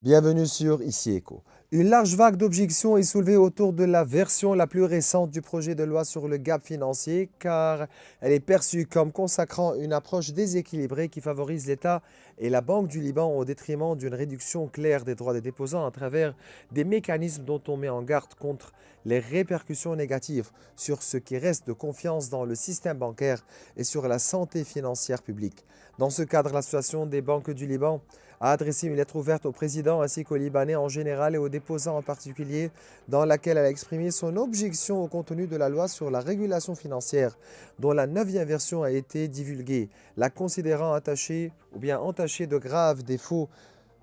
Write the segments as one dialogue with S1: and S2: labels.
S1: Bienvenue sur Ici Éco. Une large vague d'objections est soulevée autour de la version la plus récente du projet de loi sur le gap financier car elle est perçue comme consacrant une approche déséquilibrée qui favorise l'État et la Banque du Liban au détriment d'une réduction claire des droits des déposants à travers des mécanismes dont on met en garde contre les répercussions négatives sur ce qui reste de confiance dans le système bancaire et sur la santé financière publique. Dans ce cadre, l'Association des banques du Liban a adressé une lettre ouverte au président ainsi qu'aux Libanais en général et aux déposants en particulier, dans laquelle elle a exprimé son objection au contenu de la loi sur la régulation financière, dont la 9e version a été divulguée, la considérant entachée de graves défauts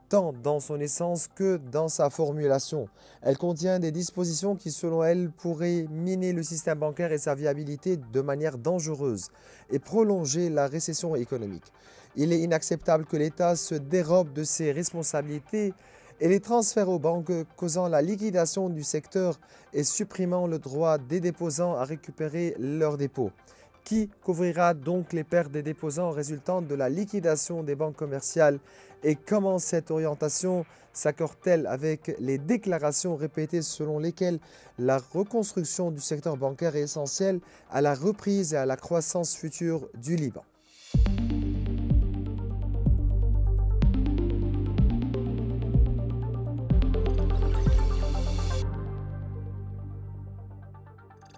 S1: tant dans son essence que dans sa formulation. Elle contient des dispositions qui, selon elle, pourraient miner le système bancaire et sa viabilité de manière dangereuse et prolonger la récession économique. Il est inacceptable que l'État se dérobe de ses responsabilités et les transfère aux banques, causant la liquidation du secteur et supprimant le droit des déposants à récupérer leurs dépôts. Qui couvrira donc les pertes des déposants résultant de la liquidation des banques commerciales et comment cette orientation s'accorde-t-elle avec les déclarations répétées selon lesquelles la reconstruction du secteur bancaire est essentielle à la reprise et à la croissance future du Liban?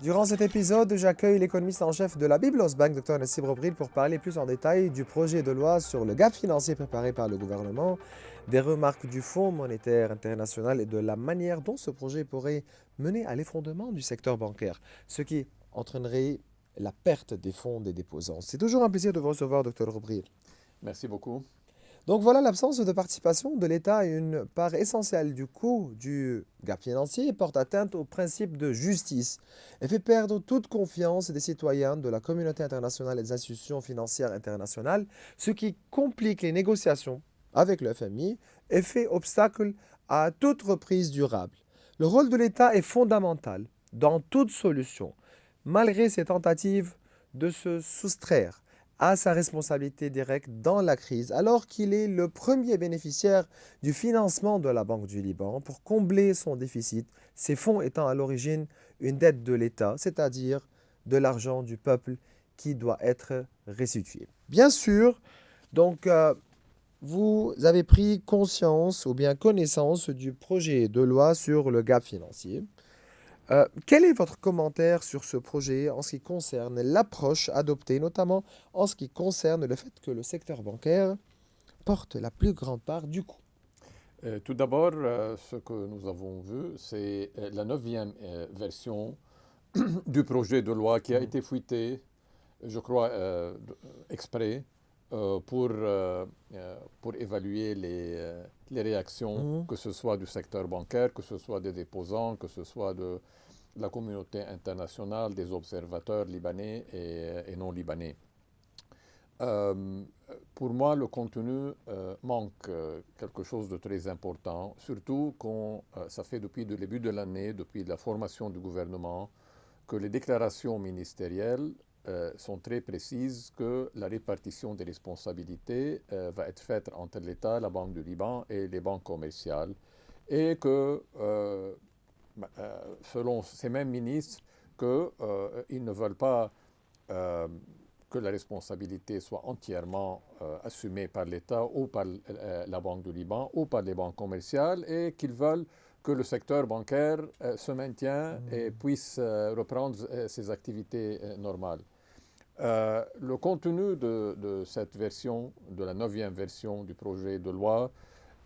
S1: Durant cet épisode, j'accueille l'économiste en chef de la Biblos Bank, Dr Nassib Robril, pour parler plus en détail du projet de loi sur le gap financier préparé par le gouvernement, des remarques du Fonds monétaire international et de la manière dont ce projet pourrait mener à l'effondrement du secteur bancaire, ce qui entraînerait la perte des fonds des déposants. C'est toujours un plaisir de vous recevoir, Dr Robril.
S2: Merci beaucoup.
S1: Donc voilà, l'absence de participation de l'État à une part essentielle du coût du gap financier porte atteinte au principe de justice et fait perdre toute confiance des citoyens, de la communauté internationale et des institutions financières internationales, ce qui complique les négociations avec le FMI et fait obstacle à toute reprise durable. Le rôle de l'État est fondamental dans toute solution, malgré ses tentatives de se soustraire à sa responsabilité directe dans la crise, alors qu'il est le premier bénéficiaire du financement de la Banque du Liban pour combler son déficit, ces fonds étant à l'origine une dette de l'État, c'est-à-dire de l'argent du peuple qui doit être restitué. Bien sûr, donc, vous avez pris conscience ou bien connaissance du projet de loi sur le gap financier. Quel est votre commentaire sur ce projet en ce qui concerne l'approche adoptée, notamment en ce qui concerne le fait que le secteur bancaire porte la plus grande part du coût?
S2: Tout d'abord, ce que nous avons vu, c'est la 9e version du projet de loi qui a été fuité, je crois, exprès, pour évaluer les réactions,
S1: Mhm.
S2: que ce soit du secteur bancaire, que ce soit des déposants, que ce soit de la communauté internationale, des observateurs libanais et non libanais. Euh, pour moi, le contenu manque quelque chose de très important, surtout quand ça fait depuis le début de l'année, depuis la formation du gouvernement, que les déclarations ministérielles sont très précises que la répartition des responsabilités va être faite entre l'État, la Banque du Liban et les banques commerciales, et que, selon ces mêmes ministres, qu'ils ne veulent pas que la responsabilité soit entièrement assumée par l'État ou par la Banque du Liban ou par les banques commerciales et qu'ils veulent que le secteur bancaire se maintienne et puisse reprendre ses activités normales. Le contenu de cette version, de la 9e version du projet de loi,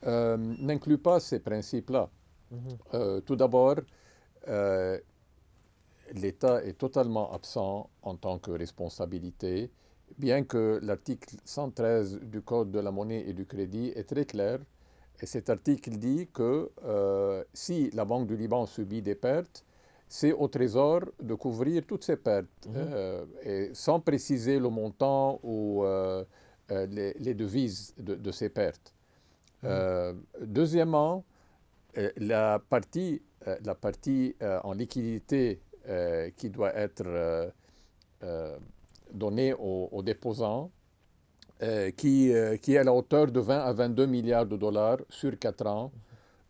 S2: n'inclut pas ces principes-là. Tout d'abord, l'État est totalement absent en tant que responsabilité, bien que l'article 113 du Code de la monnaie et du crédit est très clair. Et cet article dit que si la Banque du Liban subit des pertes, c'est au Trésor de couvrir toutes ces pertes, et sans préciser le montant ou les devises de ces pertes. Deuxièmement, la partie en liquidité qui doit être donnée aux déposants, qui est à la hauteur de 20 à 22 milliards de dollars sur 4 ans,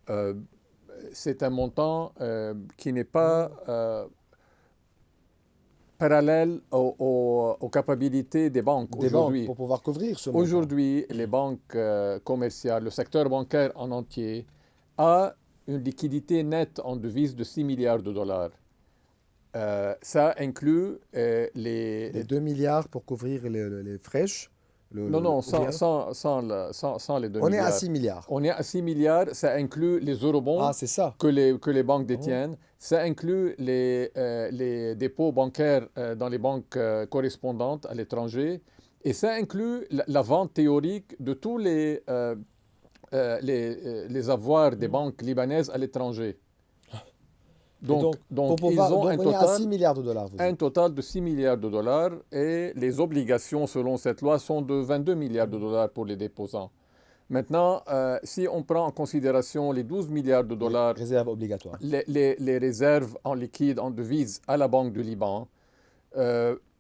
S2: Euh, c'est un montant qui n'est pas parallèle aux capacités des banques
S1: Des banques
S2: aujourd'hui.
S1: pour pouvoir couvrir ce montant.
S2: Aujourd'hui, les banques commerciales, le secteur bancaire en entier, a une liquidité nette en devises de 6 milliards de dollars. Ça inclut
S1: Les 2 milliards pour couvrir les fraîches.
S2: Non, non,
S1: Ou bien
S2: sans les 2
S1: on est à
S2: milliards.
S1: 6 milliards.
S2: On est à 6 milliards, ça inclut les
S1: Ah,
S2: eurobonds
S1: c'est ça.
S2: que les banques
S1: Oh.
S2: détiennent, ça inclut les dépôts bancaires dans les banques correspondantes à l'étranger, et ça inclut la vente théorique de tous les avoirs des banques libanaises à l'étranger.
S1: Et donc,
S2: Donc,
S1: pour pouvoir,
S2: ils ont
S1: donc on est à 6 milliards de dollars, vous
S2: un
S1: dites.
S2: total de 6 milliards de dollars et les obligations selon cette loi sont de 22 milliards de dollars pour les déposants. Maintenant, si on prend en considération les 12 milliards de dollars,
S1: Réserve obligatoire.
S2: les réserves en liquide, en devises à la Banque du Liban,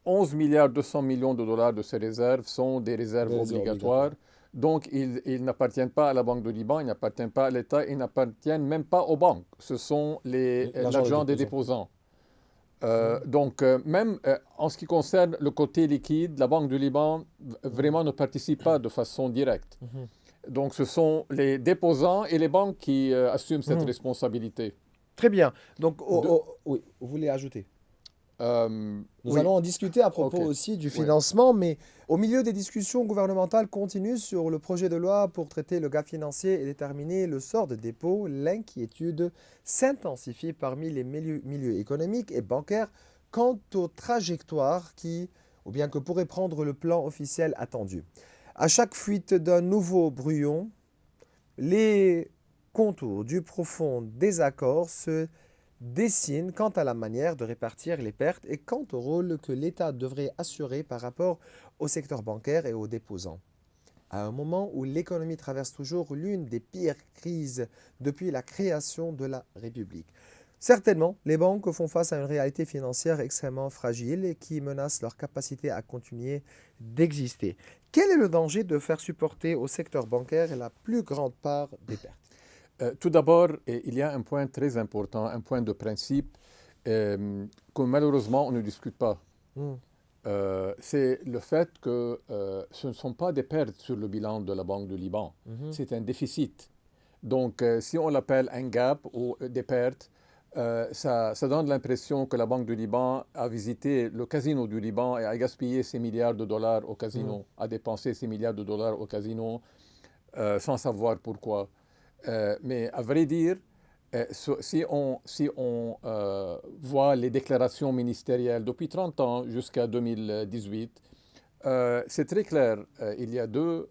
S2: 11 milliards 200 millions de dollars de ces réserves sont des réserves
S1: Des réserves
S2: obligatoires. Donc, ils n'appartiennent pas à la Banque du Liban, ils n'appartiennent pas à l'État, ils n'appartiennent même pas aux banques. Ce sont l'argent des déposants. Donc, même en ce qui concerne le côté liquide, la Banque du Liban vraiment ne participe pas de façon directe. Donc, ce sont les déposants et les banques qui assument cette responsabilité.
S1: Très bien. Donc, oui, vous voulez ajouter? Nous
S2: Oui.
S1: allons en discuter à propos
S2: Ok.
S1: aussi du
S2: Oui.
S1: financement, mais au milieu des discussions gouvernementales continues sur le projet de loi pour traiter le gap financier et déterminer le sort des dépôts, l'inquiétude s'intensifie parmi les milieux économiques et bancaires quant aux trajectoires ou bien que pourrait prendre le plan officiel attendu. À chaque fuite d'un nouveau brouillon, les contours du profond désaccord se dessinent quant à la manière de répartir les pertes et quant au rôle que l'État devrait assurer par rapport au secteur bancaire et aux déposants. À un moment où l'économie traverse toujours l'une des pires crises depuis la création de la République. Certainement, les banques font face à une réalité financière extrêmement fragile et qui menace leur capacité à continuer d'exister. Quel est le danger de faire supporter au secteur bancaire la plus grande part des pertes?
S2: Tout d'abord, il y a un point très important, un point de principe que malheureusement on ne discute pas. C'est le fait que ce ne sont pas des pertes sur le bilan de la Banque du Liban, c'est un déficit. Donc, si on l'appelle un gap ou des pertes, ça donne l'impression que la Banque du Liban a visité le casino du Liban et a gaspillé ses milliards de dollars au casino, a dépensé ses milliards de dollars au casino sans savoir pourquoi. Mais à vrai dire, si on voit les déclarations ministérielles depuis 30 ans jusqu'à 2018, c'est très clair. Il y a deux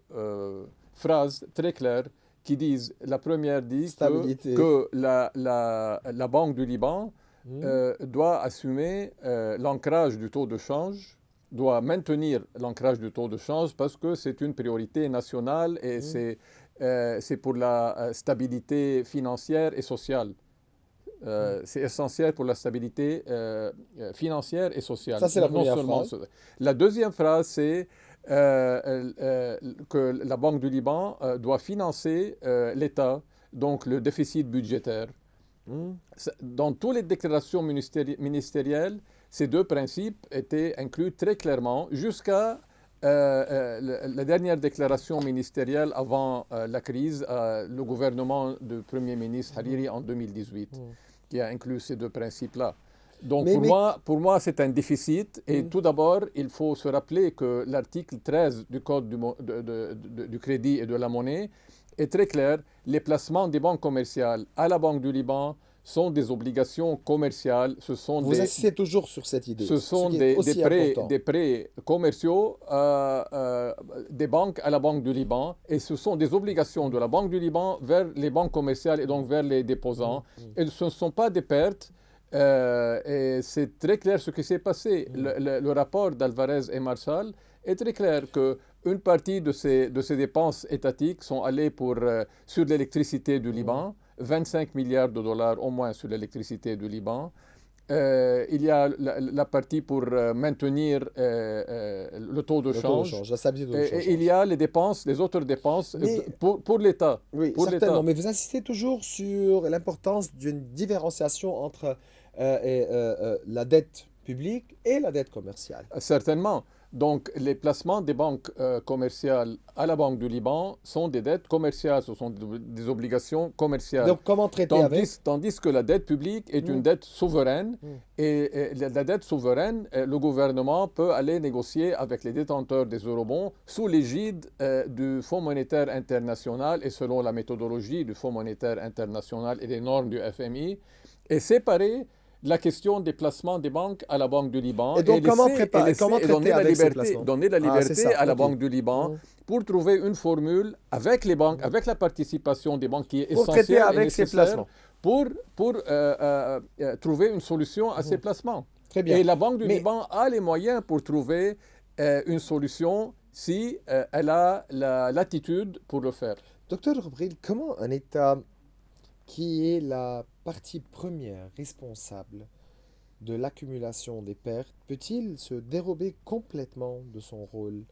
S2: phrases très claires qui disent, la première dit que la Banque du Liban doit assumer l'ancrage du taux de change, doit maintenir l'ancrage du taux de change parce que c'est une priorité nationale et c'est pour la stabilité financière et sociale. C'est essentiel pour la stabilité financière et sociale.
S1: Ça, c'est la première phrase.
S2: La deuxième phrase, c'est que la Banque du Liban doit financer l'État, donc le déficit budgétaire. Dans toutes les déclarations ministérielles, ces deux principes étaient inclus très clairement jusqu'à la dernière déclaration ministérielle avant la crise, le gouvernement du Premier ministre Hariri en 2018, qui a inclus ces deux principes-là. Donc pour moi, c'est un déficit. Et tout d'abord, il faut se rappeler que l'article 13 du Code du crédit et de la monnaie est très clair. Les placements des banques commerciales à la Banque du Liban sont des obligations commerciales.
S1: Vous insistez toujours sur cette idée.
S2: Ce sont des prêts commerciaux des banques à la Banque du Liban et ce sont des obligations de la Banque du Liban vers les banques commerciales et donc vers les déposants. Et ce ne sont pas des pertes. Et c'est très clair ce qui s'est passé. Le rapport d'Alvarez et Marshall est très clair qu'une partie de ces dépenses étatiques sont allées sur l'électricité du Liban, 25 milliards de dollars au moins sur l'électricité du Liban. il y a la partie pour maintenir le taux de
S1: Le taux de
S2: change.
S1: change, la stabilité de change.
S2: Et il y a les dépenses, les autres dépenses
S1: Mais-
S2: pour l'État.
S1: Oui,
S2: Pour
S1: certainement,
S2: l'État.
S1: mais vous insistez toujours sur l'importance d'une différenciation entre la dette publique et la dette commerciale.
S2: Certainement. Donc, les placements des banques commerciales à la Banque du Liban sont des dettes commerciales, ce sont des obligations commerciales.
S1: Donc, comment traiter avec?
S2: Tandis que la dette publique est une
S1: Mm.
S2: dette souveraine
S1: Mm.
S2: et la dette souveraine, le gouvernement peut aller négocier avec les détenteurs des eurobonds sous l'égide du Fonds monétaire international et selon la méthodologie du Fonds monétaire international et les normes du FMI et séparer la question des placements des banques à la Banque du Liban
S1: Et donc, comment
S2: et
S1: traiter avec ces placements?
S2: donner la
S1: Ah, c'est
S2: liberté
S1: ça,
S2: à la
S1: ok.
S2: Banque du Liban
S1: Mm.
S2: pour trouver une formule avec les banques, avec la participation des banques qui est
S1: Pour traiter
S2: essentielle et
S1: avec ces
S2: nécessaire
S1: placements.
S2: pour trouver une solution à ces placements.
S1: Très bien.
S2: Et la Banque du
S1: Mais-
S2: Liban a les moyens pour trouver une solution si elle a la latitude pour le faire.
S1: Docteur Bril, comment un État qui est la partie première responsable de l'accumulation des pertes peut-il se dérober complètement de son rôle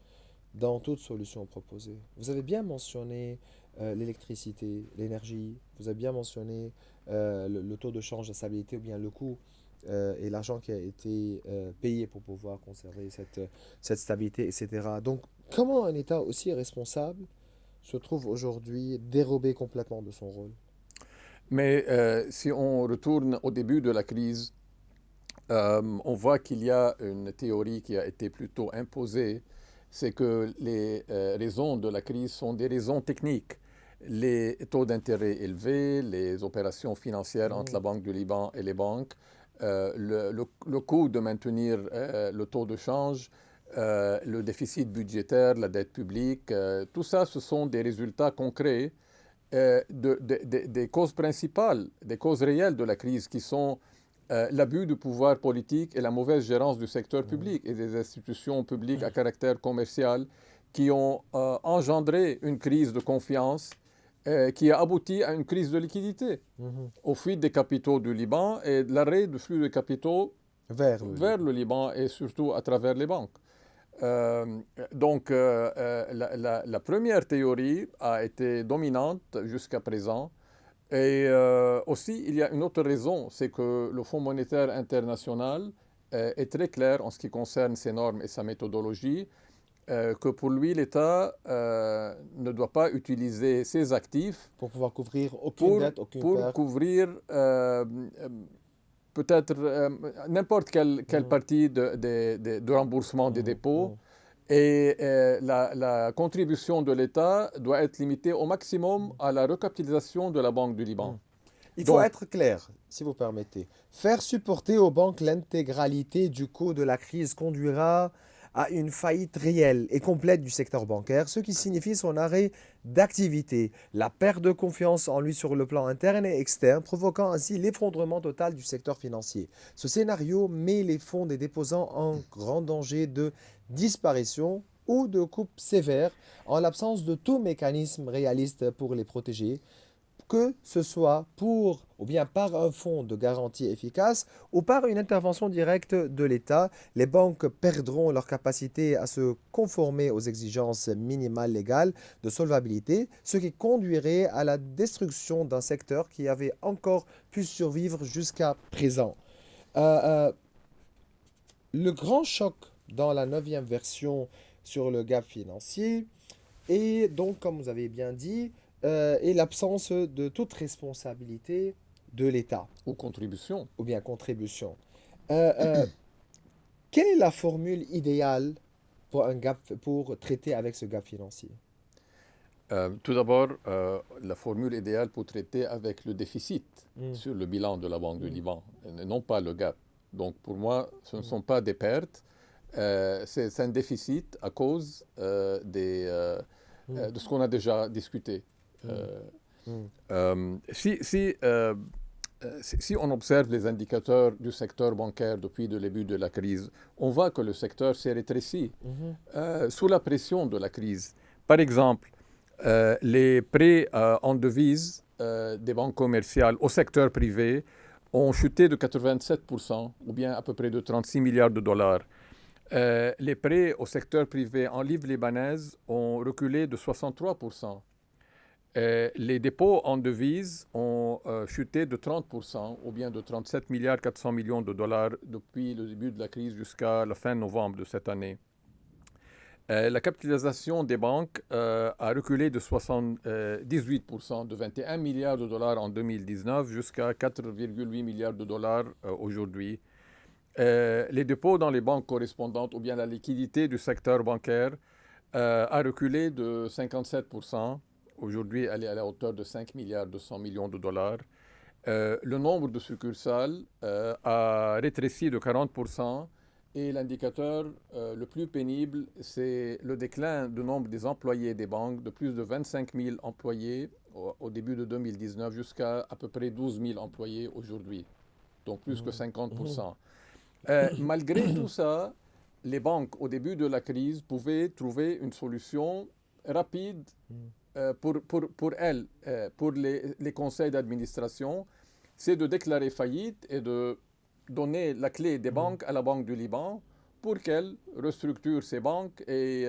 S1: dans toute solution proposée? Vous avez bien mentionné l'électricité, l'énergie, vous avez bien mentionné le taux de change, la stabilité ou bien le coût et l'argent qui a été payé pour pouvoir conserver cette stabilité, etc. Donc, comment un État aussi responsable se trouve aujourd'hui dérobé complètement de son rôle?
S2: Mais si on retourne au début de la crise, on voit qu'il y a une théorie qui a été plutôt imposée, c'est que les raisons de la crise sont des raisons techniques. Les taux d'intérêt élevés, les opérations financières entre la Banque du Liban et les banques, le coût de maintenir le taux de change, le déficit budgétaire, la dette publique, tout ça, ce sont des résultats concrets des causes principales, des causes réelles de la crise qui sont l'abus du pouvoir politique et la mauvaise gérance du secteur public et des institutions publiques à caractère commercial qui ont engendré une crise de confiance qui a abouti à une crise de liquidité, aux fuites des capitaux du Liban et l'arrêt du flux de capitaux
S1: Vers
S2: vers le Liban et surtout à travers les banques. Donc, la première théorie a été dominante jusqu'à présent. Et aussi, il y a une autre raison, c'est que le Fonds monétaire international est très clair en ce qui concerne ses normes et sa méthodologie, que pour lui, l'État ne doit pas utiliser ses actifs
S1: pour pouvoir couvrir aucune dette, aucune
S2: pour
S1: perte.
S2: couvrir peut-être n'importe quelle partie de remboursement des dépôts. Et la contribution de l'État doit être limitée au maximum à la recapitalisation de la Banque du Liban.
S1: Il faut être clair, si vous permettez. Faire supporter aux banques l'intégralité du coût de la crise conduira à une faillite réelle et complète du secteur bancaire, ce qui signifie son arrêt d'activité, la perte de confiance en lui sur le plan interne et externe, provoquant ainsi l'effondrement total du secteur financier. Ce scénario met les fonds des déposants en grand danger de disparition ou de coupe sévère en l'absence de tout mécanisme réaliste pour les protéger, que ce soit pour ou bien par un fonds de garantie efficace ou par une intervention directe de l'État. Les banques perdront leur capacité à se conformer aux exigences minimales légales de solvabilité, ce qui conduirait à la destruction d'un secteur qui avait encore pu survivre jusqu'à présent. Le grand choc dans la 9e version sur le gap financier et donc, comme vous avez bien dit, et l'absence de toute responsabilité de l'État.
S2: Ou contribution.
S1: Ou bien contribution. Quelle est la formule idéale pour traiter avec ce gap financier?
S2: Tout d'abord, la formule idéale pour traiter avec le déficit sur le bilan de la Banque du Liban, non pas le gap. Donc pour moi, ce ne sont pas des pertes, c'est un déficit à cause de ce qu'on a déjà discuté. Si on observe les indicateurs du secteur bancaire depuis le début de la crise, on voit que le secteur s'est rétréci sous la pression de la crise. Par exemple, les prêts en devises des banques commerciales au secteur privé ont chuté de 87%, ou bien à peu près de 36 milliards de dollars. Les prêts au secteur privé en livres libanaises ont reculé de 63%. Les dépôts en devises ont chuté de 30%, ou bien de 37 milliards 400 millions de dollars depuis le début de la crise jusqu'à la fin novembre de cette année. La capitalisation des banques a reculé de 78%, de 21 milliards de dollars en 2019 jusqu'à 4,8 milliards de dollars aujourd'hui. Les dépôts dans les banques correspondantes ou bien la liquidité du secteur bancaire a reculé de 57%. Aujourd'hui, elle est à la hauteur de 5 milliards 200 millions de dollars. Le nombre de succursales a rétréci de 40%. Et l'indicateur le plus pénible, c'est le déclin du nombre des employés des banques, de plus de 25 000 employés au début de 2019 jusqu'à à peu près 12 000 employés aujourd'hui, donc plus que 50%. Malgré tout ça, les banques, au début de la crise, pouvaient trouver une solution rapide pour elles, pour les conseils d'administration, c'est de déclarer faillite et de donner la clé des banques à la Banque du Liban pour qu'elle restructure ses banques. Et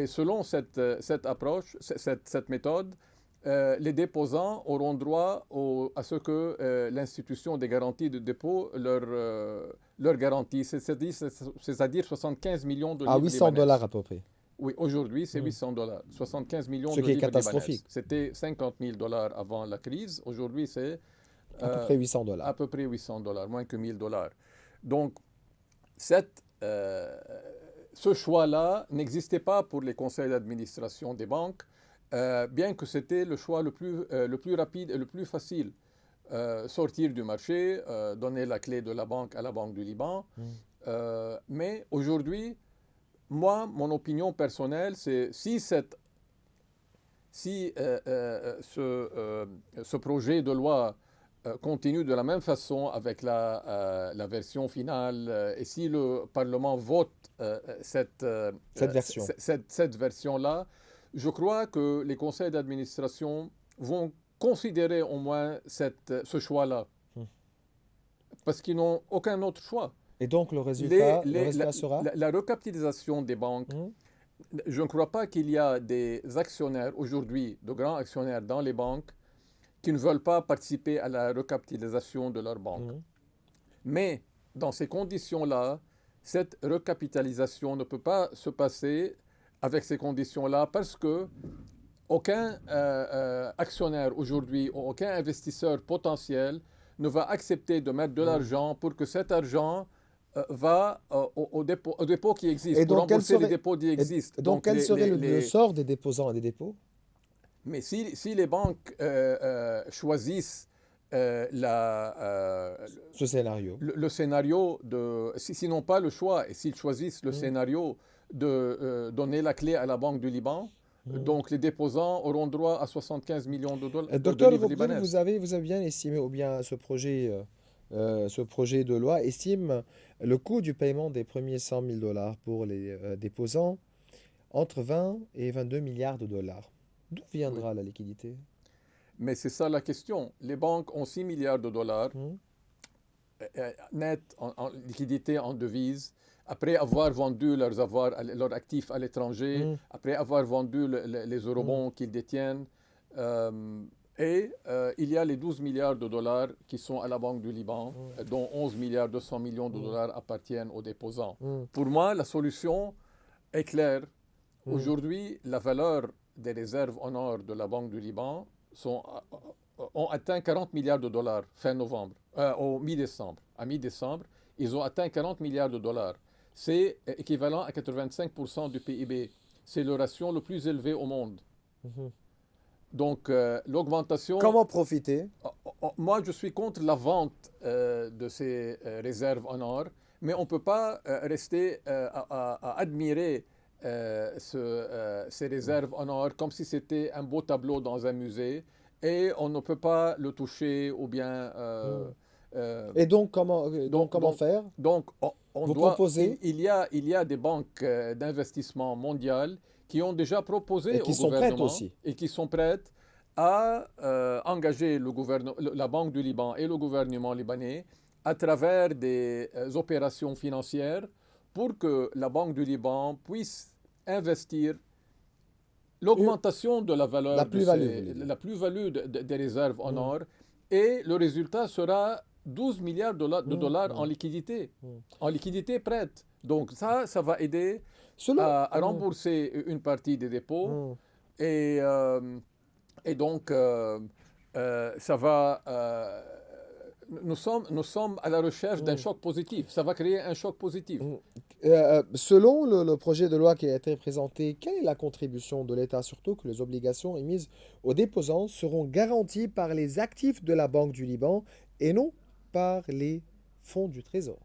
S2: selon cette approche, cette méthode, les déposants auront droit à ce que l'institution des garanties de dépôt leur garantit, c'est-à-dire 75 millions de livres
S1: À 800
S2: libanaises.
S1: $ à peu près.
S2: Oui, aujourd'hui, c'est 800 $. 75 millions
S1: Ce
S2: de
S1: qui est
S2: livres
S1: catastrophique.
S2: libanaises. C'était 50 000 $ avant la crise. Aujourd'hui, c'est
S1: À peu près 800
S2: à
S1: $.
S2: peu près 800 $, moins que 1000 $. Donc, ce choix-là n'existait pas pour les conseils d'administration des banques, bien que c'était le choix le plus rapide et le plus facile. Sortir du marché, donner la clé de la banque à la Banque du Liban. Mais aujourd'hui, moi, mon opinion personnelle, c'est si ce projet de loi continue de la même façon avec la version finale et si le Parlement vote cette
S1: version.
S2: cette version-là, je crois que les conseils d'administration vont considérer au moins ce choix-là. Parce qu'ils n'ont aucun autre choix.
S1: Et donc le résultat sera
S2: la recapitalisation des banques, je ne crois pas qu'il y a des actionnaires aujourd'hui, de grands actionnaires dans les banques, qui ne veulent pas participer à la recapitalisation de leur banque. Mais dans ces conditions-là, cette recapitalisation ne peut pas se passer avec ces conditions-là parce que aucun actionnaire aujourd'hui, aucun investisseur potentiel ne va accepter de mettre de l'argent pour que cet argent va au dépôt qui existe, pour rembourser les dépôts qui existent.
S1: Donc quel serait le sort des déposants et des dépôts?
S2: Mais si les banques choisissent
S1: ce scénario,
S2: le scénario s'ils n'ont pas le choix et s'ils choisissent le scénario de donner la clé à la Banque du Liban, donc les déposants auront droit à 75 millions de dollars.
S1: Docteur Roukdoul, vous avez bien estimé, ou bien ce projet de loi estime le coût du paiement des premiers 100 000 $ pour les déposants entre 20 et 22 milliards de dollars. D'où viendra la liquidité?
S2: Mais c'est ça la question. Les banques ont 6 milliards de dollars net en liquidité en devises, après avoir vendu leurs actifs à l'étranger, après avoir vendu les eurobonds qu'ils détiennent. Et il y a les 12 milliards de dollars qui sont à la Banque du Liban, dont 11 milliards 200 millions de dollars appartiennent aux déposants. Pour moi, la solution est claire. Aujourd'hui, la valeur des réserves en or de la Banque du Liban ont atteint 40 milliards de dollars fin novembre, au mi-décembre. À mi-décembre, ils ont atteint 40 milliards de dollars. C'est équivalent à 85% du PIB. C'est le ratio le plus élevé au monde. Donc, l'augmentation...
S1: Comment profiter?
S2: Moi, je suis contre la vente de ces réserves en or, mais on ne peut pas rester à admirer ces réserves en or comme si c'était un beau tableau dans un musée et on ne peut pas le toucher ou bien...
S1: et donc, comment faire?
S2: Donc,
S1: vous proposez?
S2: Il y a des banques d'investissement mondiales qui ont déjà proposé
S1: et qui
S2: au
S1: sont
S2: gouvernement
S1: prêtes aussi.
S2: et qui sont prêtes a engagé la Banque du Liban et le gouvernement libanais à travers des opérations financières pour que la Banque du Liban puisse investir
S1: Une-
S2: l'augmentation de la
S1: La
S2: valeur
S1: plus-value, vous voulez dire.
S2: la plus-value des réserves en
S1: Mm,
S2: or, et le résultat sera 12 milliards de
S1: mm,
S2: dollars
S1: mm, mm.
S2: en liquidité prête. Donc ça va aider
S1: Selon...
S2: à rembourser une partie des dépôts,
S1: Mm,
S2: et, et donc ça va... nous sommes à la recherche d'un
S1: mm.
S2: choc positif. Ça va créer un choc positif.
S1: Mm. Selon le projet de loi qui a été présenté, quelle est la contribution de l'État, surtout que les obligations émises aux déposants seront garanties par les actifs de la Banque du Liban et non par les fonds du Trésor?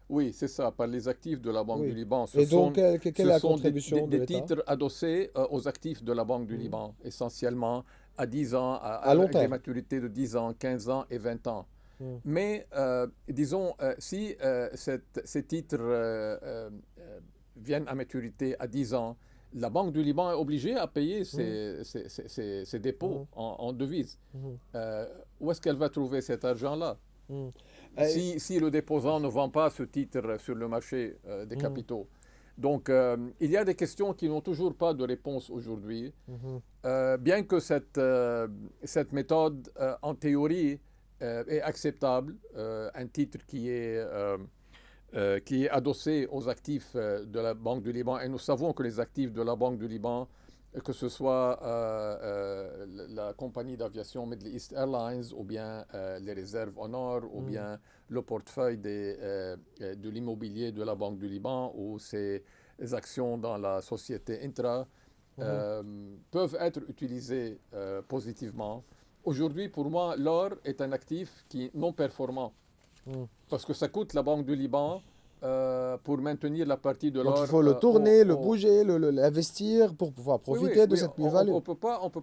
S2: Oui, c'est ça, par les actifs de la Banque du
S1: Oui.
S2: Liban.
S1: Et donc, quelle
S2: Ce
S1: est la
S2: sont
S1: contribution de
S2: des
S1: l'État?
S2: titres adossés aux actifs de la Banque du
S1: Mm.
S2: Liban, essentiellement à 10 ans,
S1: À long
S2: avec des
S1: terme.
S2: maturités de 10 ans, 15 ans et 20 ans.
S1: Mm.
S2: Mais disons, si ces titres viennent à maturité à 10 ans, la Banque du Liban est obligée à payer
S1: Mm.
S2: ses dépôts
S1: Mm.
S2: en devises.
S1: Mm.
S2: Où est-ce qu'elle va trouver cet argent-là?
S1: Mm. Euh,
S2: Si le déposant ne vend pas ce titre sur le marché des
S1: mm.
S2: capitaux. Donc, il y a des questions qui n'ont toujours pas de réponse aujourd'hui,
S1: Mhm.
S2: bien que cette méthode, en théorie, est acceptable, un titre qui est adossé aux actifs de la Banque du Liban. Et nous savons que les actifs de la Banque du Liban, que ce soit la compagnie d'aviation Middle East Airlines, ou bien les réserves en or, ou
S1: Mm.
S2: bien le portefeuille de l'immobilier de la Banque du Liban, ou ses actions dans la société Intra,
S1: Mhm.
S2: peuvent être utilisés positivement. Aujourd'hui, pour moi, l'or est un actif qui est non performant,
S1: Mm.
S2: parce que ça coûte la Banque du Liban pour maintenir la partie de
S1: Donc il
S2: l'or
S1: faut le tourner, le bouger, l'investir pour pouvoir
S2: Oui,
S1: profiter de
S2: oui,
S1: cette plus-value.
S2: on peut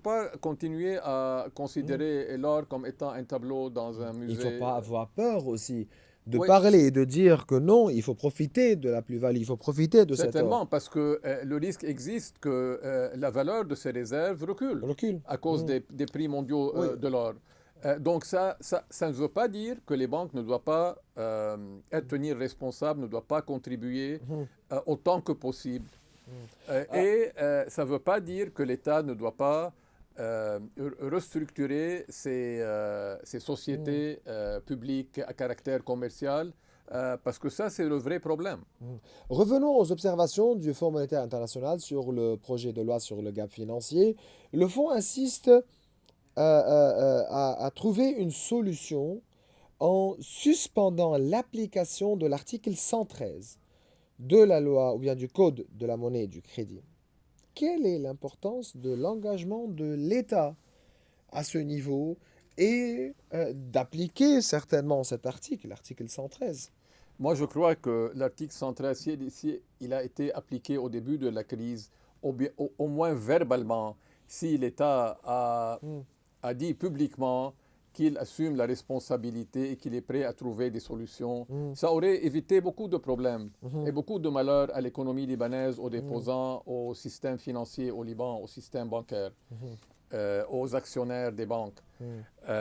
S2: pas continuer à
S1: Mm.
S2: considérer l'or comme étant un tableau dans un
S1: Il ne faut
S2: musée.
S1: pas avoir peur aussi de
S2: Oui,
S1: parler et de dire que non, il faut profiter de la plus-value, il faut profiter de cet or.
S2: certainement, parce que le risque existe que la valeur de ces réserves recule
S1: Recule.
S2: à cause
S1: Mm.
S2: des prix mondiaux
S1: Oui.
S2: de l'or. Donc ça ne veut pas dire que les banques ne doivent pas être tenues responsables, ne doivent pas contribuer
S1: Mhm.
S2: autant que possible.
S1: Ah,
S2: Ça ne veut pas dire que l'État ne doit pas restructurer ces
S1: mm,
S2: sociétés publiques à caractère commercial, parce que ça, c'est le vrai problème.
S1: mm. Revenons aux observations du Fonds monétaire international sur le projet de loi sur le gap financier. Le fonds insiste à trouver une solution en suspendant l'application de l'article 113 de la loi ou bien du code de la monnaie et du crédit. Quelle est l'importance de l'engagement de l'État à ce niveau et d'appliquer certainement cet article, l'article 113?
S2: Moi, je crois que l'article 113, si il a été appliqué au début de la crise, au moins verbalement, si l'État
S1: Mm,
S2: a dit publiquement qu'il assume la responsabilité et qu'il est prêt à trouver des solutions,
S1: mm,
S2: ça aurait évité beaucoup de problèmes et
S1: mhm,
S2: beaucoup de malheurs à l'économie libanaise, aux
S1: mm,
S2: déposants, au système financier au Liban, au système bancaire,
S1: mhm,
S2: aux actionnaires des banques.
S1: mm,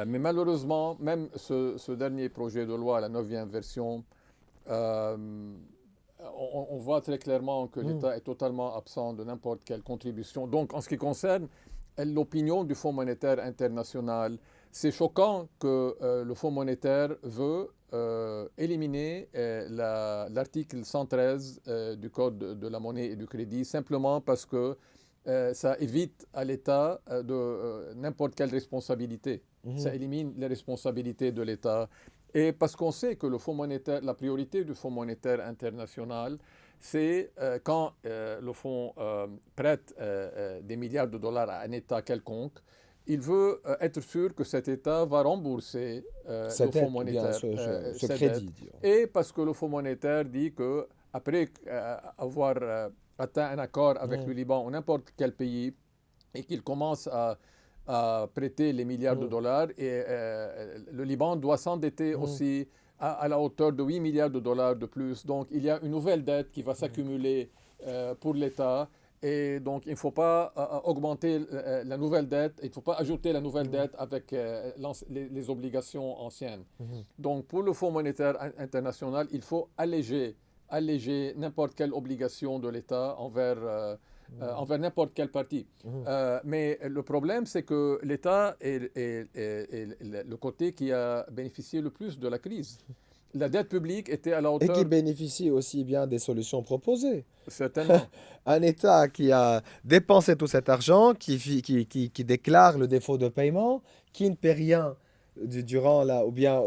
S2: Mais malheureusement, même ce dernier projet de loi, la 9e version, euh, on voit très clairement que
S1: mm.
S2: l'État est totalement absent de n'importe quelle contribution. Donc, en ce qui concerne l'opinion du Fonds monétaire international, c'est choquant que le Fonds monétaire veut éliminer l'article 113 du Code de la monnaie et du crédit, simplement parce que ça évite à l'État de n'importe quelle responsabilité. Ça
S1: Mhm.
S2: élimine les responsabilités de l'État. Et parce qu'on sait que le Fonds monétaire, la priorité du Fonds monétaire international, c'est quand le fonds prête des milliards de dollars à un État quelconque, il veut être sûr que cet État va rembourser le
S1: Cette
S2: Fonds
S1: aide ou bien
S2: monétaire,
S1: ce
S2: cette dette.
S1: crédit, disons.
S2: Et parce que le Fonds monétaire dit que après avoir atteint un accord avec
S1: Mm,
S2: le Liban ou n'importe quel pays, et qu'il commence à prêter les milliards de
S1: mm,
S2: dollars, et le Liban doit s'endetter
S1: mm,
S2: aussi à la hauteur de 8 milliards de dollars de plus. Donc il y a une nouvelle dette qui va
S1: mm,
S2: s'accumuler pour l'État, Et donc, il ne faut pas augmenter la nouvelle dette, il ne faut pas ajouter la nouvelle dette avec les obligations anciennes.
S1: Mhm.
S2: Donc, pour le Fonds monétaire international, il faut alléger n'importe quelle obligation de l'État envers n'importe quel parti.
S1: Mhm.
S2: Mais le problème, c'est que l'État est le côté qui a bénéficié le plus de la crise. La dette publique était à la
S1: Et qui
S2: hauteur,
S1: bénéficie aussi bien des solutions proposées.
S2: certainement.
S1: Un État qui a dépensé tout cet argent, qui déclare le défaut de paiement, qui ne paie rien durant la, ou bien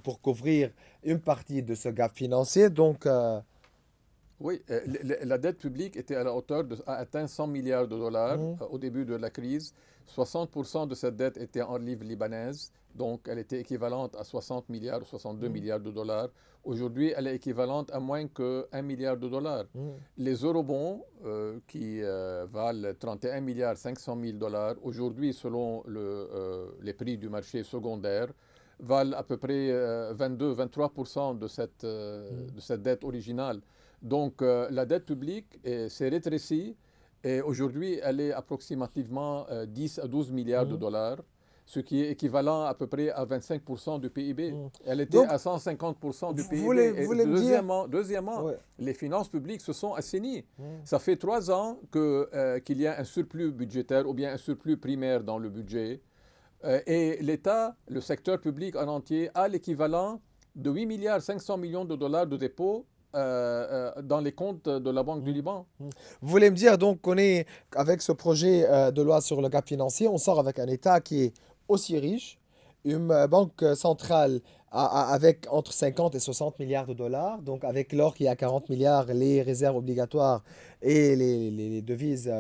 S1: pour couvrir une partie de ce gap financier. Donc,
S2: Oui, la dette publique était à la hauteur a atteint 100 milliards de dollars
S1: mhm,
S2: au début de la crise. 60% de cette dette était en livres libanaises, donc elle était équivalente à 60 milliards ou 62
S1: mhm,
S2: milliards de dollars. Aujourd'hui, elle est équivalente à moins que 1 milliard de dollars.
S1: mhm,
S2: Les eurobonds, qui valent 31 milliards 500 000 dollars, aujourd'hui, selon les prix du marché secondaire, valent à peu près 22-23%
S1: mhm,
S2: de cette dette originale. Donc, la dette publique s'est rétrécie et aujourd'hui, elle est approximativement 10 à 12 milliards de
S1: mhm,
S2: dollars, ce qui est équivalent à peu près à 25% du PIB.
S1: mhm.
S2: Elle était
S1: Donc,
S2: à 150% du
S1: vous
S2: PIB.
S1: voulez, vous
S2: Et
S1: voulez me dire...
S2: deuxièmement,
S1: Ouais.
S2: les finances publiques se sont assainies.
S1: Mhm,
S2: Ça fait 3 ans qu'il y a un surplus budgétaire ou bien un surplus primaire dans le budget. Et l'État, le secteur public en entier, a l'équivalent de 8 milliards 500 millions de dollars de dépôts dans les comptes de la Banque du
S1: mhm,
S2: Liban.
S1: mhm. Vous voulez me dire donc qu'on est, avec ce projet de loi sur le gap financier, on sort avec un État qui est aussi riche, une banque centrale avec entre 50 et 60 milliards de dollars, donc avec l'or qui est à 40 milliards, les réserves obligatoires et les devises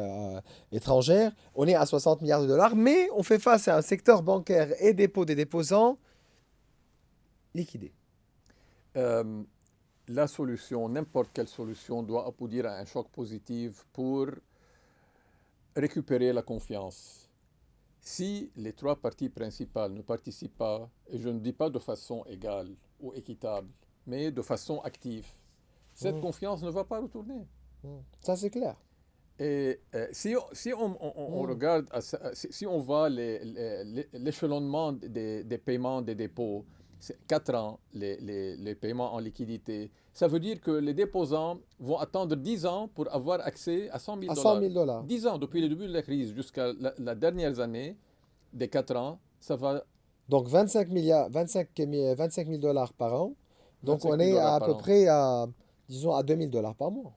S1: étrangères, on est à 60 milliards de dollars, mais on fait face à un secteur bancaire et dépôt des déposants liquidé.
S2: Euh, la solution, n'importe quelle solution, doit aboutir à un choc positif pour récupérer la confiance. Si les 3 parties principales ne participent pas, et je ne dis pas de façon égale ou équitable, mais de façon active, cette
S1: Mhm,
S2: confiance ne va pas retourner.
S1: mhm. Ça, c'est clair.
S2: Et si on
S1: Mhm,
S2: regarde, si on voit l'échelonnement des paiements des dépôts, c'est 4 ans, les paiements en liquidité, ça veut dire que les déposants vont attendre 10 ans pour avoir accès à 100 000
S1: à 100
S2: dollars.
S1: 000 dollars.
S2: 10 ans, depuis le début de la crise jusqu'à la dernière année, des 4 ans, ça va
S1: Donc 25 milliards, 25 000 dollars par an. Donc
S2: 25
S1: on
S2: 000
S1: est
S2: dollars
S1: à
S2: par
S1: peu
S2: an.
S1: près à, disons, à 2000 dollars par mois.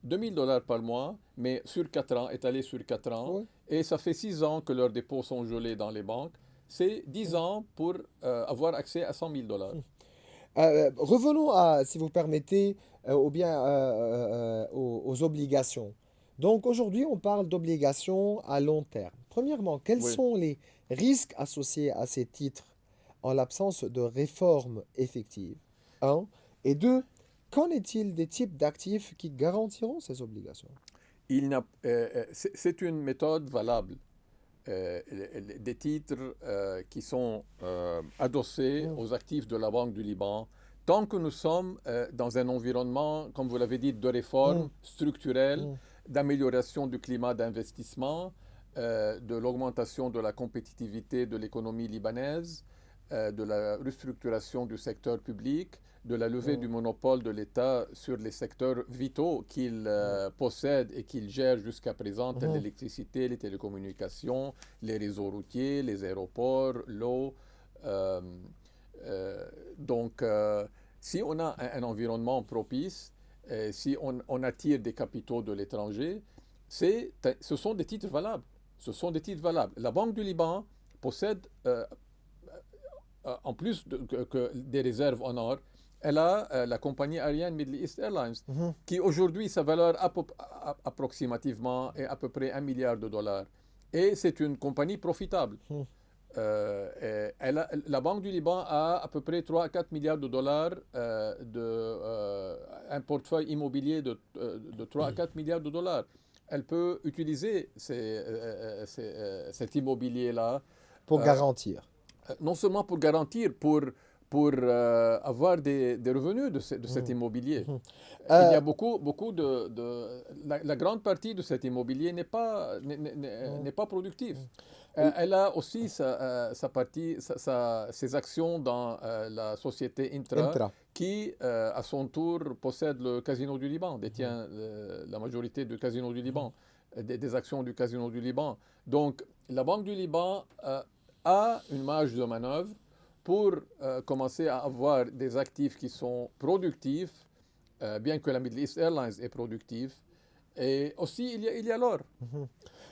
S2: 2 000 dollars par mois, mais sur 4 ans, étalé sur 4 ans.
S1: Oui.
S2: Et ça fait 6 ans que leurs dépôts sont gelés dans les banques. C'est 10 ans pour avoir accès à 100 000 dollars.
S1: Revenons à, si vous permettez, ou bien aux obligations. Donc aujourd'hui, on parle d'obligations à long terme. Premièrement, quels
S2: Oui.
S1: sont les risques associés à ces titres en l'absence de réformes effectives? Un. Et deux, qu'en est-il des types d'actifs qui garantiront ces obligations?
S2: C'est une méthode valable. Des titres qui sont adossés
S1: Mm,
S2: aux actifs de la Banque du Liban, tant que nous sommes dans un environnement, comme vous l'avez dit, de
S1: mm,
S2: réforme structurelle,
S1: mm,
S2: d'amélioration du climat d'investissement, de l'augmentation de la compétitivité de l'économie libanaise, de la restructuration du secteur public, de la levée
S1: mm,
S2: du monopole de l'État sur les secteurs vitaux qu'il
S1: mm,
S2: possède et qu'il gère jusqu'à présent, tels
S1: mhm.
S2: l'électricité, les télécommunications, les réseaux routiers, les aéroports, l'eau. Euh, donc, si on a un environnement propice, si on attire des capitaux de l'étranger, ce sont des titres valables. Ce sont des titres valables. La Banque du Liban possède, en plus que des réserves en or, elle a la compagnie aérienne Middle East Airlines,
S1: Mhm,
S2: qui aujourd'hui, sa valeur approximativement est à peu près 1 milliard de dollars. Et c'est une compagnie profitable.
S1: mhm,
S2: La Banque du Liban a à peu près 3 à 4 milliards de dollars, un portefeuille immobilier de 3 à 4 milliards de dollars. Elle peut utiliser cet immobilier-là
S1: pour
S2: euh,
S1: garantir.
S2: non seulement pour garantir, pour avoir des revenus de cet immobilier.
S1: Mhm.
S2: Il y
S1: Euh,
S2: a beaucoup la grande partie de cet immobilier
S1: mhm.
S2: n'est pas productif.
S1: L-
S2: Elle a aussi sa partie, ses actions dans la société Intra,
S1: Intra.
S2: qui, à son tour, possède le Casino du Liban,
S1: Mhm.
S2: détient la majorité du Casino du
S1: Mhm.
S2: Liban, des actions du Casino du Liban. Donc, la Banque du Liban a une marge de manœuvre pour commencer à avoir des actifs qui sont productifs, bien que la Middle East Airlines est productive. Et aussi, il y a l'or.
S1: Mhm.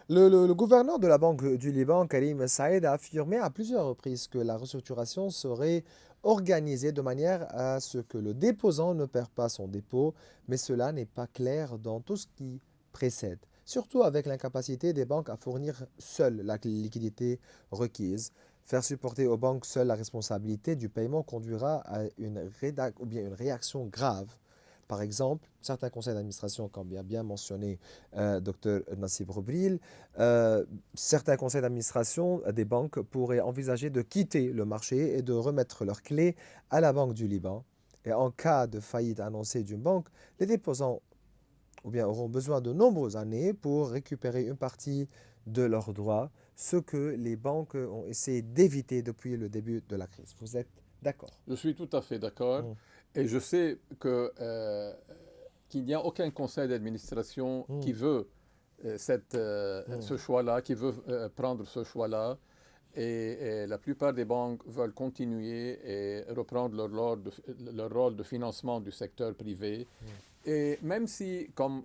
S1: Le gouverneur de la Banque du Liban, Karim Saïd, a affirmé à plusieurs reprises que la restructuration serait organisée de manière à ce que le déposant ne perd pas son dépôt, mais cela n'est pas clair dans tout ce qui précède, surtout avec l'incapacité des banques à fournir seules la liquidité requise. Faire supporter aux banques seules la responsabilité du paiement conduira à ou bien une réaction grave. Par exemple, certains conseils d'administration, comme bien mentionné Dr Nassib Roubril, euh, certains conseils d'administration des banques pourraient envisager de quitter le marché et de remettre leurs clés à la Banque du Liban. Et en cas de faillite annoncée d'une banque, les déposants ou bien, auront besoin de nombreuses années pour récupérer une partie de leurs droits, ce que les banques ont essayé d'éviter depuis le début de la crise. Vous êtes d'accord?
S2: Je suis tout à fait d'accord.
S1: Mm,
S2: Et je sais qu'il n'y a aucun conseil d'administration
S1: mm,
S2: qui veut
S1: mm,
S2: ce choix-là, qui veut prendre ce choix-là. Et la plupart des banques veulent continuer et reprendre leur rôle de financement du secteur privé. Et même si, comme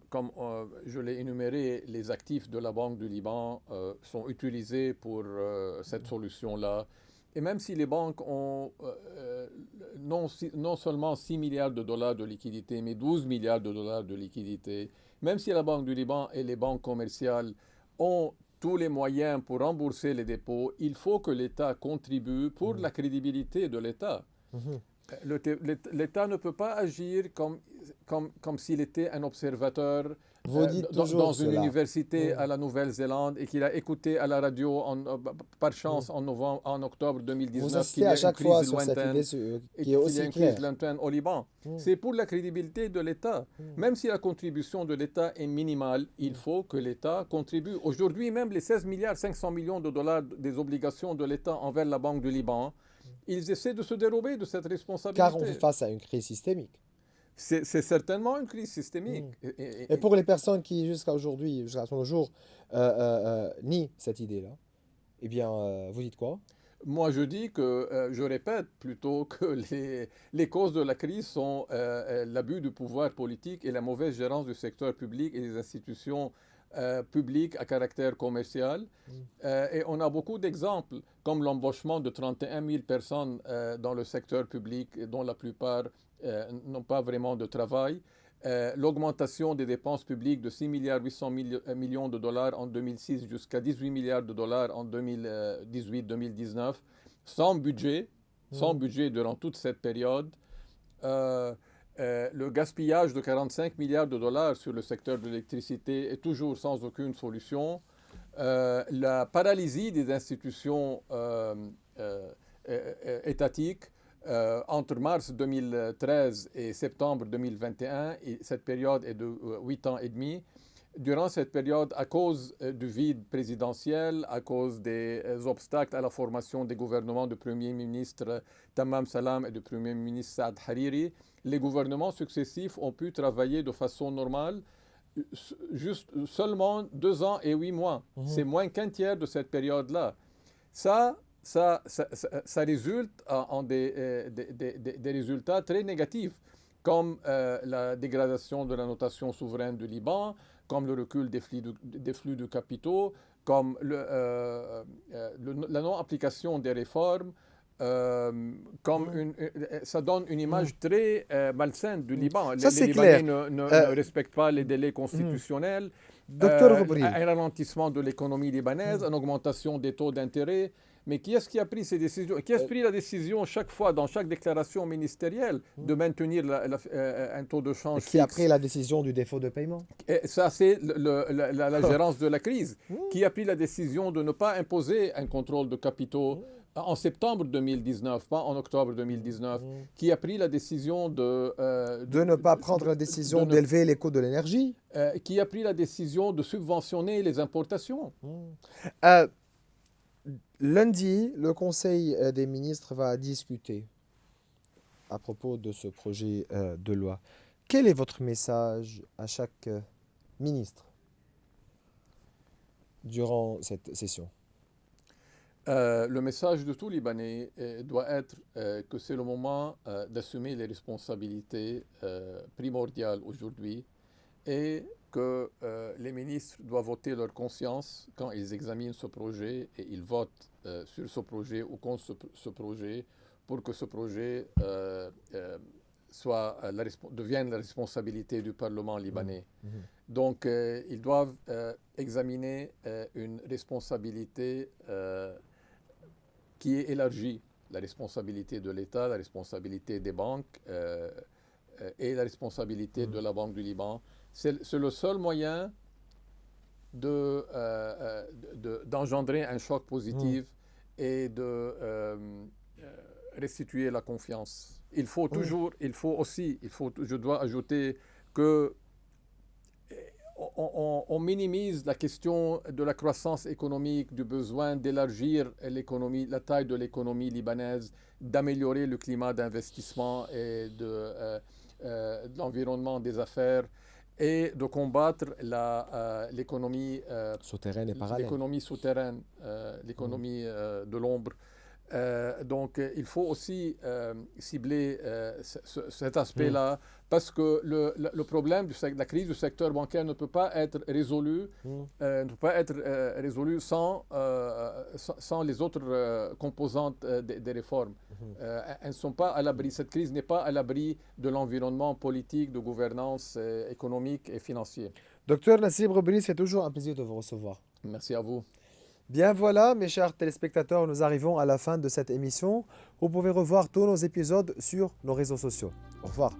S2: je l'ai énuméré, les actifs de la Banque du Liban sont utilisés pour cette solution-là, et même si les banques ont non seulement 6 milliards de dollars de liquidités, mais 12 milliards de dollars de liquidités, même si la Banque du Liban et les banques commerciales ont tous les moyens pour rembourser les dépôts, il faut que l'État contribue pour
S1: mm,
S2: la crédibilité de l'État.
S1: mm.
S2: L'État ne peut pas agir comme s'il était un observateur
S1: Vous dites
S2: dans
S1: toujours
S2: une
S1: cela.
S2: université
S1: Mm.
S2: à la Nouvelle-Zélande et qu'il a écouté à la radio par
S1: Mm.
S2: chance en octobre
S1: Vous
S2: 2019
S1: insistez
S2: qu'il y
S1: à
S2: a une
S1: chaque fois
S2: crise
S1: sur cette idée
S2: lointaine et
S1: qui est
S2: qu'il y a
S1: aussi
S2: une crise
S1: claire.
S2: lointaine au Liban.
S1: Mm,
S2: C'est pour la crédibilité de l'État.
S1: mm,
S2: Même si la contribution de l'État est minimale, il
S1: mm.
S2: faut que l'État contribue. Aujourd'hui, même les 16 milliards 500 millions de dollars des obligations de l'État envers la Banque du Liban, ils essaient de se dérober de cette
S1: Car on fait
S2: responsabilité.
S1: face à une crise systémique.
S2: C'est certainement une crise systémique.
S1: Mm. Et pour les personnes qui, jusqu'à aujourd'hui, jusqu'à ce jour, nient cette idée-là, eh bien, vous dites quoi?
S2: Moi, je dis que, je répète plutôt que les causes de la crise sont l'abus du pouvoir politique et la mauvaise gérance du secteur public et des institutions publiques à caractère commercial.
S1: Mm,
S2: Et on a beaucoup d'exemples, comme l'embauchement de 31 000 personnes dans le secteur public, dont la plupart n'ont pas vraiment de travail. L'augmentation des dépenses publiques de 6 milliards 800 millions de dollars en 2006 jusqu'à 18 milliards de dollars en 2018-2019, sans budget, sans
S1: mm,
S2: budget durant toute cette période. Euh, le gaspillage de 45 milliards de dollars sur le secteur de l'électricité est toujours sans aucune solution. La paralysie des institutions étatiques entre mars 2013 et septembre 2021, et cette période est de 8 ans et demi. Durant cette période, à cause du vide présidentiel, à cause des obstacles à la formation des gouvernements du Premier ministre Tamam Salam et du Premier ministre Saad Hariri, les gouvernements successifs ont pu travailler de façon normale juste seulement 2 ans et 8 mois.
S1: mhm.
S2: C'est moins qu'un tiers de cette période-là. Ça, ça résulte en des résultats très négatifs, comme la dégradation de la notation souveraine du Liban, comme le recul des flux de capitaux, comme la non-application des réformes, comme
S1: Mm,
S2: ça donne une
S1: mm,
S2: image très malsaine du
S1: mm.
S2: Liban.
S1: Ça,
S2: Les
S1: c'est
S2: Libanais
S1: clair.
S2: ne
S1: Euh,
S2: respectent pas les délais
S1: mm.
S2: constitutionnels,
S1: Docteur Roubril,
S2: un ralentissement de l'économie libanaise,
S1: mm,
S2: une augmentation des taux d'intérêt. Mais qui est-ce qui a pris ces décisions? Qui a
S1: euh,
S2: pris la décision chaque fois, dans chaque déclaration ministérielle,
S1: mm.
S2: de maintenir un taux de change
S1: Qui a pris
S2: fixe?
S1: la décision du défaut de paiement?
S2: Et ça, c'est la gérance de la crise.
S1: Mm,
S2: Qui a pris la décision de ne pas imposer un contrôle de capitaux en septembre 2019, pas en octobre 2019, qui a pris la décision
S1: De ne pas prendre la décision d'élever les coûts de l'énergie.
S2: qui a pris la décision de subventionner les importations.
S1: Euh, Lundi, le Conseil des ministres va discuter à propos de ce projet de loi. Quel est votre message à chaque ministre durant cette session?
S2: Le message de tout Libanais doit être que c'est le moment d'assumer les responsabilités primordiales aujourd'hui et que les ministres doivent voter leur conscience quand ils examinent ce projet et ils votent sur ce projet ou contre ce projet pour que ce projet devienne la responsabilité du Parlement libanais. Donc, ils doivent examiner une responsabilité qui est élargie, la responsabilité de l'État, la responsabilité des banques et la responsabilité de la Banque du Liban. C'est le seul moyen d'engendrer un choc positif et de restituer la confiance. Je dois ajouter que on minimise la question de la croissance économique, du besoin d'élargir l'économie, la taille de l'économie libanaise, d'améliorer le climat d'investissement et de l'environnement des affaires et de combattre l'économie
S1: souterraine et parallèle.
S2: L'économie souterraine, l'économie de l'ombre. Donc, il faut aussi cibler cet aspect-là parce que le problème de la crise du secteur bancaire ne peut pas être résolu, sans les autres composantes des réformes. Elles ne sont pas à l'abri. Cette crise n'est pas à l'abri de l'environnement politique, de gouvernance économique et financier.
S1: Docteur Nassib Roubini, c'est toujours un plaisir de vous recevoir.
S2: Merci à vous.
S1: Bien voilà, mes chers téléspectateurs, nous arrivons à la fin de cette émission. Vous pouvez revoir tous nos épisodes sur nos réseaux sociaux. Au revoir.